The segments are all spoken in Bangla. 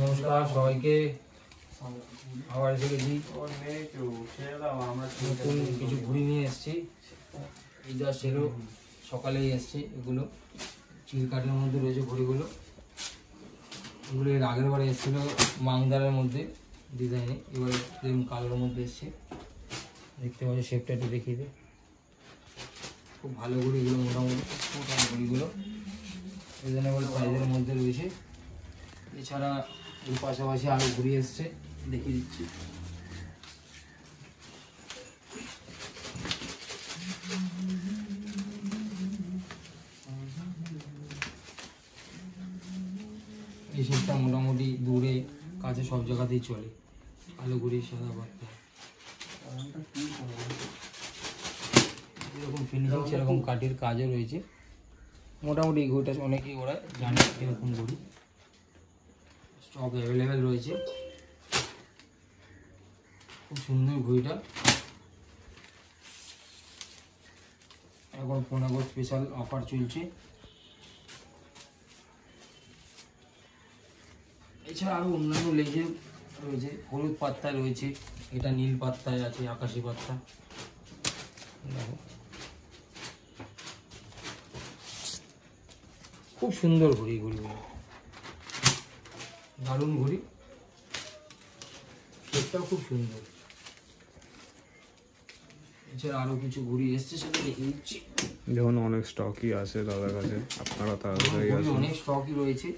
নমস্কার সবাইকে, আবার এসে গেছি নতুন কিছু ঘুড়ি নিয়ে এসেছি। এই যা সেরো সকালেই এসছে, এগুলো চিল কাঠের মধ্যে রয়েছে ঘুড়িগুলো। এগুলো এর আগের বারে এসেছিলো মাংদারের মধ্যে ডিজাইনে, এবারে প্লেন কালোর মধ্যে এসছে। দেখতে পাচ্ছি শেপটা একটু দেখিয়ে দিই, খুব ভালো ঘুড়িগুলো, মোটামুটি ঘুড়িগুলো রিজনেবল প্রাইসের মধ্যে রয়েছে। এছাড়া এর পাশাপাশি আরও ঘুড়ি এসছে, দেখিয়ে দিচ্ছি। এই শেপটা মোটামুটি দূরে কাছে সব জায়গাতেই চলে, আলু ঘুড়ি, সাদা পাত্তা, যেরকম ফিনিশিং সেরকম কাঠের কাজও রয়েছে। মোটামুটি এই ঘড়িটা অনেকেই ওরা জানে এরকম ঘড়ি, স্টক অ্যাভেলেবেল রয়েছে। খুব সুন্দর ঘড়িটা, এখন 15 আগস্ট স্পেশাল অফার চলছে। এছাড়া আরও অন্যান্য লেজে রয়েছে, হলুদ পাত্তায় রয়েছে, এটা নীল পাত্তায় আছে, আকাশি পাত্তা। দেখো খুব সুন্দর ঘড়ি, ঘড়িগুলো দারুণ ঘড়ি, শেপটাও খুব সুন্দর। এছাড়া আরো কিছু ঘড়ি এসছে, সেটা দেখে দিচ্ছি। দেখুন অনেক স্টকই আছে দাদার কাছে, আপনারা তাড়াতাড়ি আসুন। অনেক স্টকই রয়েছে,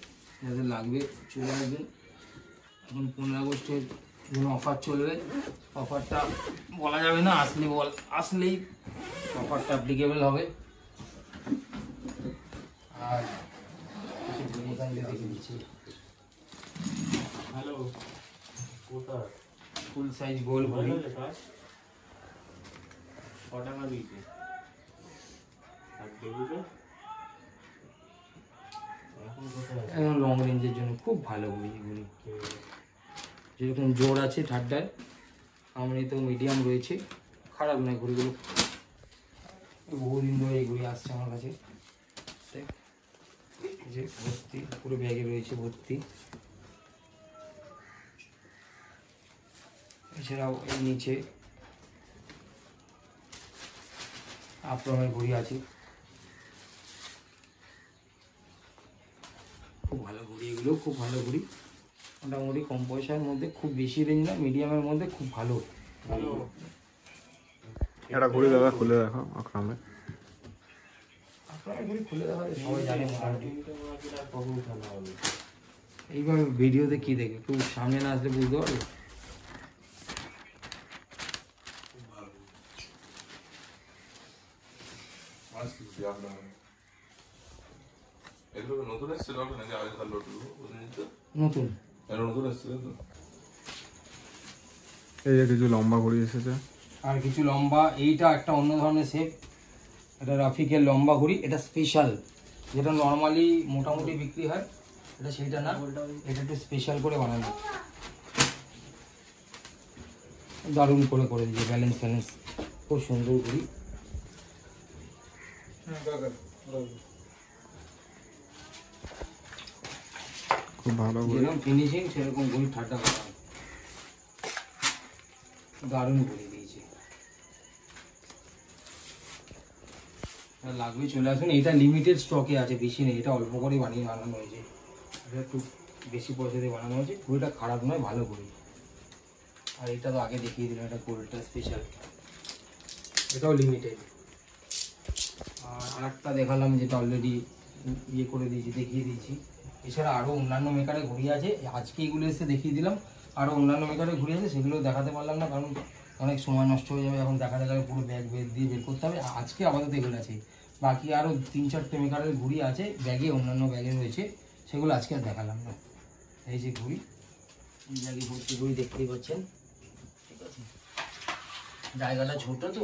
যাদের লাগবে চলে আসবেন। এখন 15 আগস্টের কোনো অফার চলবে, অফারটা বলা যাবে না, আসলেই অফারটা অ্যাপ্লিকেবল হবে। আর এখান থেকে দেখে দিচ্ছি, হ্যালো ফুল সাইজ গোল ঘড়ি, এখন লং রেঞ্জের জন্য খুব ভালো ঘড়ি। এগুলি যেরকম জোর আছে ঠাড্ডায়, আমনিতেও মিডিয়াম রয়েছে, খারাপ নয় ঘড়িগুলো। বহুদিন ধরে এই ঘড়ি আসছে আমার কাছে, যে ভর্তি পুরো ব্যাগে রয়েছে ভর্তি। এছাড়াও এর নিচে আপ্রমের ঘড়ি আছে, খুব ভালো ঘড়ি, এগুলো খুব ভালো ঘড়ি। মোটামুটি কম পয়সার মধ্যে, খুব বেশি রেঞ্জ না, মিডিয়ামের মধ্যে খুব ভালো। একটা ঘড়ি দাদা খুলে দেখো আক্রামে, ঘড়ি খুলে দেখা সবাই জানে মোটামুটি। এইভাবে ভিডিওতে কি দেখে, কেউ সামনে না আসলে বুঝতে পারবে। নতুন এই যে কিছু লম্বা ঘড়ি এসেছে, আর কিছু লম্বা, এইটা একটা অন্য ধরনের শেপ, এটা রাফিকের লম্বা ঘড়ি, এটা স্পেশাল। যেটা নর্মালি মোটামুটি বিক্রি হয়, এটা সেইটা না, এটা একটু স্পেশাল করে বানানো, দারুণ করে করে দিয়েছে, ব্যালেন্স ফ্যালেন্স, খুব সুন্দর ঘড়ি। খুব ভালো ঘড়ি, যেরকম ফিনিশিং সেরকম ঘড়ি ঠাট্টা করা, দারুণ ঘড়ি দিয়েছে। লাগবে চলে আসুন, এটা লিমিটেড স্টকে আছে, বেশি নেই, এটা অল্প করে বানানো হয়েছে, এটা একটু বেশি পয়সা দিয়ে বানানো হয়েছে। ঘড়িটা খারাপ নয়, ভালো ঘড়ি। আর এটা তো আগে দেখিয়ে দিলাম, এটা গোল্ডটা স্পেশাল, এটাও লিমিটেড। আর আরেকটা দেখালাম, যেটা অলরেডি ইয়ে করে দিয়েছি, দেখিয়ে দিয়েছি। এছাড়া আরও অন্যান্য মেকারের ঘড়ি আছে, আজকে এগুলো এসে দেখিয়ে দিলাম। আরও অন্যান্য মেকারের ঘড়ি আছে, সেগুলো দেখাতে পারলাম না, কারণ অনেক সময় নষ্ট হয়ে যাবে, এখন দেখাতে গেলে পুরো ব্যাগ দিয়ে বের করতে হবে। আজকে আপাতত এগুলো আছে, বাকি আরও 3-4টে মেকারের ঘড়ি আছে ব্যাগে, অন্যান্য ব্যাগে রয়েছে, সেগুলো আজকে আর দেখালাম না। এই যে ঘড়ি, এই ব্যাগে ভর্তি ঘড়ি দেখতেই পাচ্ছেন, ঠিক আছে। জায়গাটা ছোটো তো,